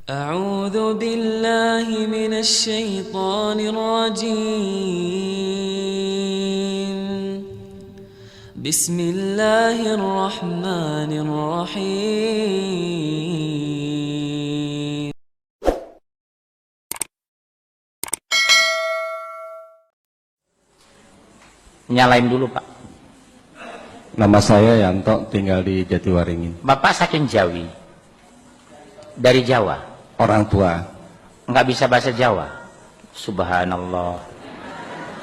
أعوذ بالله من الشيطان الرجيم. بسم الله الرحمن الرحيم. Nyalain dulu, Pak. Nama saya Yanto, tinggal di Jatiwaringin. Bapak saking Jawi, dari Jawa, Orang tua. nggak bisa bahasa Jawa. Subhanallah.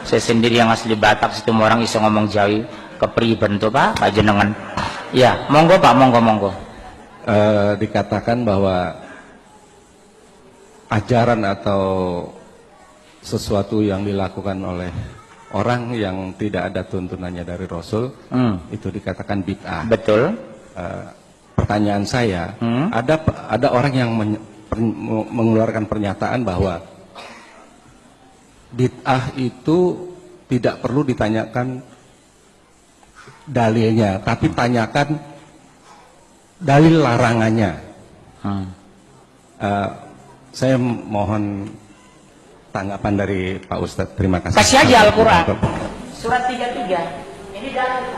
Saya sendiri yang asli Batak, situ orang bisa ngomong Jawi, kepriben tuh Pak jenengan. Ya, monggo Pak, monggo. Dikatakan bahwa ajaran atau sesuatu yang dilakukan oleh orang yang tidak ada tuntunannya dari Rasul, itu dikatakan bid'ah. Betul. Pertanyaan saya, ada orang yang mengeluarkan pernyataan bahwa bid'ah itu tidak perlu ditanyakan dalilnya, tapi tanyakan dalil larangannya. Saya mohon tanggapan dari Pak Ustadz. Terima kasih. Kasih aja Al-Quran. Surat 33. Ini dalil.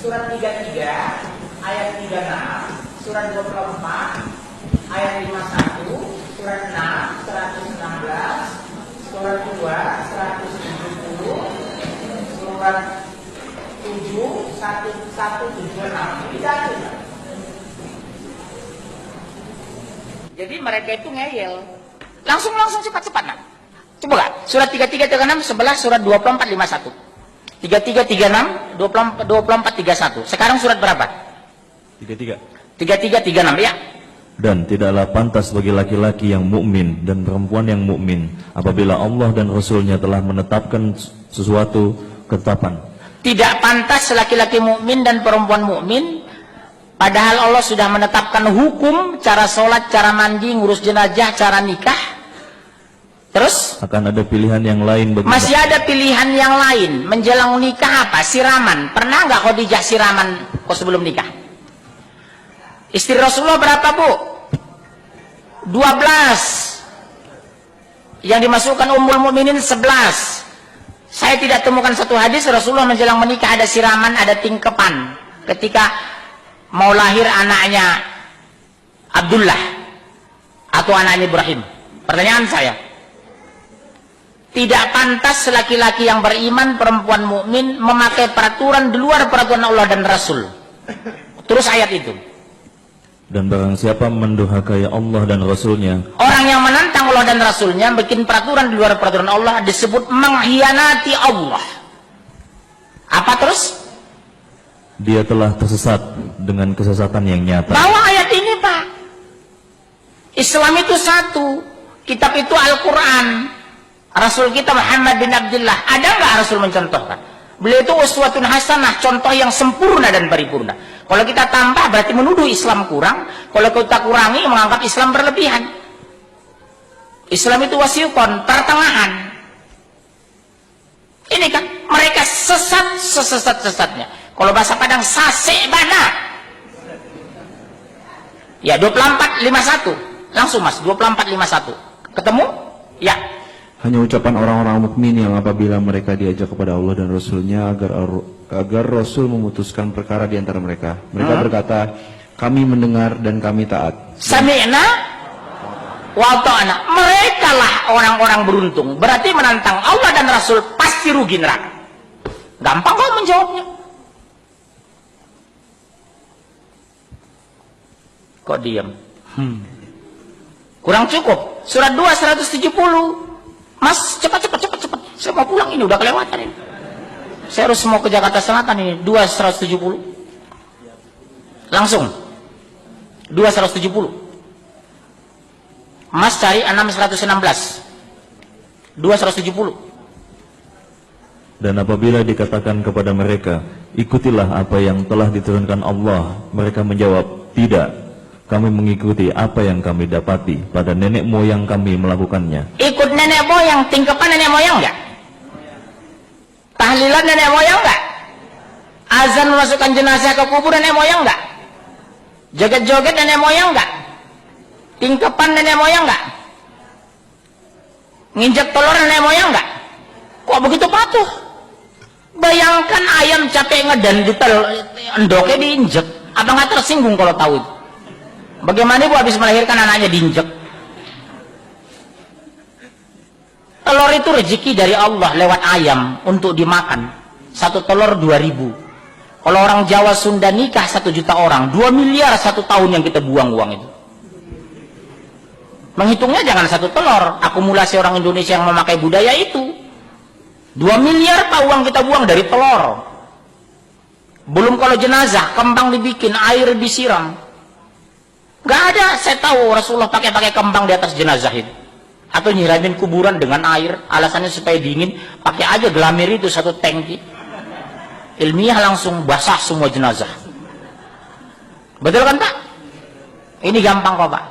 Surat 33 ayat 36, surat 24 ayat 51, surat 6 116, surat 2 170, surat 7 1176. Ini dalil. Jadi mereka itu ngeyel. Langsung cepat nak. Coba gak? Surat 33 36 11, surat 24 51. 33 36 24 31. Sekarang surat berapa? 33 36 ya. Dan tidaklah pantas bagi laki-laki yang mukmin dan perempuan yang mukmin apabila Allah dan Rasulnya telah menetapkan sesuatu ketetapan. Tidak pantas laki-laki mukmin dan perempuan mukmin padahal Allah sudah menetapkan hukum, cara sholat, cara mandi, ngurus jenazah, cara nikah. Terus Akan ada pilihan yang lain bagi masih ada pilihan yang lain. Menjelang nikah apa? Siraman. Pernah nggak Khadijah siraman kok sebelum nikah? Istri Rasulullah berapa, Bu? 12. Yang dimasukkan Ummul Mukminin 11. Saya tidak temukan satu hadis Rasulullah menjelang menikah ada siraman, ada tingkepan ketika mau lahir anaknya Abdullah atau anaknya Ibrahim. Pertanyaan saya, tidak pantas laki-laki yang beriman, perempuan mukmin memakai peraturan di luar peraturan Allah dan Rasul. Terus ayat itu. Dan barang siapa mendurhakai Allah dan Rasulnya, Orang yang menantang Allah dan Rasulnya bikin peraturan di luar peraturan Allah disebut mengkhianati Allah. Apa terus? dia telah tersesat dengan kesesatan yang nyata. Bawa ayat ini, Pak. Islam itu satu, kitab itu Al-Quran. Rasul kita Muhammad bin Abdullah, ada nggak Rasul mencontohkan? Beliau itu uswatun hasanah, contoh yang sempurna dan paripurna. Kalau kita tambah berarti menuduh Islam kurang, kalau kita kurangi menganggap Islam berlebihan. Islam itu wasiqon, pertengahan. Ini kan mereka sesat-sesatnya. Kalau bahasa Padang sase bana. Ya 2451. Langsung Mas, 2451. Ketemu? Ya. Hanya ucapan orang-orang mukmin yang apabila mereka diajak kepada Allah dan Rasulnya agar Rasul memutuskan perkara di antara mereka. Mereka berkata, kami mendengar dan kami taat. Sami'na wa ta'na. Mereka lah orang-orang beruntung. Berarti menantang Allah dan Rasul pasti rugi neraka. Gampang kok menjawabnya. Kok diam? Kurang cukup. Surat 2 170. Mas, cepat. Saya mau pulang ini, udah kelewatan ini. Saya harus mau ke Jakarta Selatan ini. 2 170. Langsung. 2 170. Mas cari 6 116. 2 170. Dan apabila dikatakan kepada mereka, ikutilah apa yang telah diturunkan Allah, mereka menjawab, tidak. Kami mengikuti apa yang kami dapati pada nenek moyang kami melakukannya. Ikut nenek moyang, tingkepan nenek moyang enggak? Tahlilan nenek moyang enggak? Azan memasukkan jenazah ke kubur nenek moyang enggak? Joget-joget nenek moyang enggak? Tingkepan nenek moyang nggak? Nginjek telur nenek moyang nggak? Kok begitu patuh? Bayangkan ayam capek ngedan di endoknya diinjek. Apa nggak tersinggung kalau tahu itu? Bagaimana ibu habis melahirkan anaknya diinjek? Telur itu rezeki dari Allah lewat ayam untuk dimakan. Satu telur 2.000. Kalau orang Jawa Sunda nikah 1 juta orang, 2 miliar 1 tahun yang kita buang uang itu. Menghitungnya jangan 1 telur, akumulasi orang Indonesia yang memakai budaya itu. 2 miliar pak uang kita buang dari telur. Belum kalau jenazah, kembang dibikin, air disiram. Gak ada, saya tahu Rasulullah pakai kembang di atas jenazah itu. Atau nyiramin kuburan dengan air, alasannya supaya dingin, pakai aja gelamir itu 1 tangki. Ilmiah langsung basah semua jenazah. Betul kan Pak? Ini gampang kok Pak.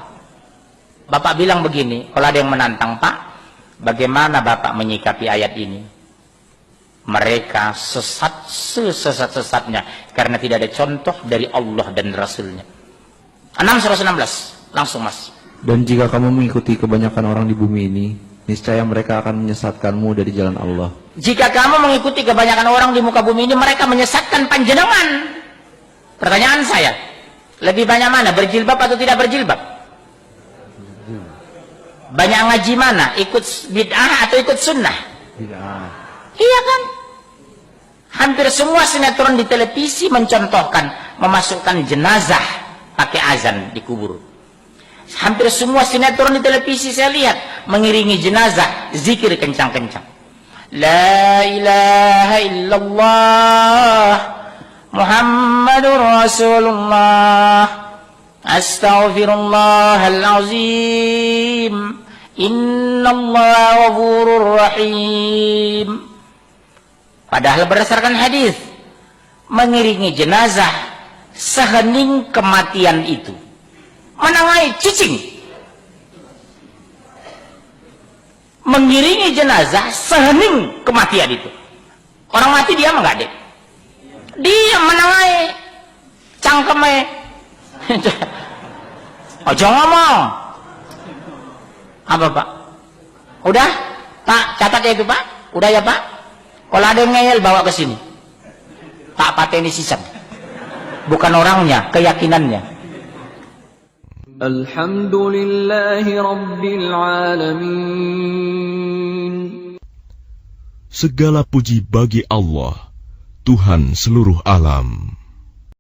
Bapak bilang begini, kalau ada yang menantang, Pak, bagaimana Bapak menyikapi ayat ini? Mereka sesat sesat-sesatnya karena tidak ada contoh dari Allah dan Rasulnya. 6:16, langsung Mas. Dan jika kamu mengikuti kebanyakan orang di bumi ini, niscaya mereka akan menyesatkanmu dari jalan Allah. Jika kamu mengikuti kebanyakan orang di muka bumi ini, mereka menyesatkan panjenengan. Pertanyaan saya, lebih banyak mana, berjilbab atau tidak berjilbab? Banyak ngaji mana, ikut bid'ah atau ikut sunnah? Bid'ah. Iya kan? Hampir semua sinetron di televisi mencontohkan memasukkan jenazah pakai azan di kubur. Hampir semua sinetron di televisi saya lihat mengiringi jenazah zikir kencang-kencang. La ilaha illallah Muhammadur Rasulullah Astaghfirullahalazim Innallaha ghafurur rahim. Padahal berdasarkan hadis mengiringi jenazah sehening kematian itu menengahi cicing. Mengiringi jenazah sehening kematian itu. Orang mati diam enggak deh? Diam menengahi cangkeme. Ojo ngomong. Apa Pak? Udah? Pak, catat ya itu Pak. Udah ya Pak? Kalau ada yang ngeyel bawa ke sini. Tak pateni sisan. Bukan orangnya, keyakinannya. Alhamdulillahi Rabbil Alamin. Segala puji bagi Allah, Tuhan seluruh alam.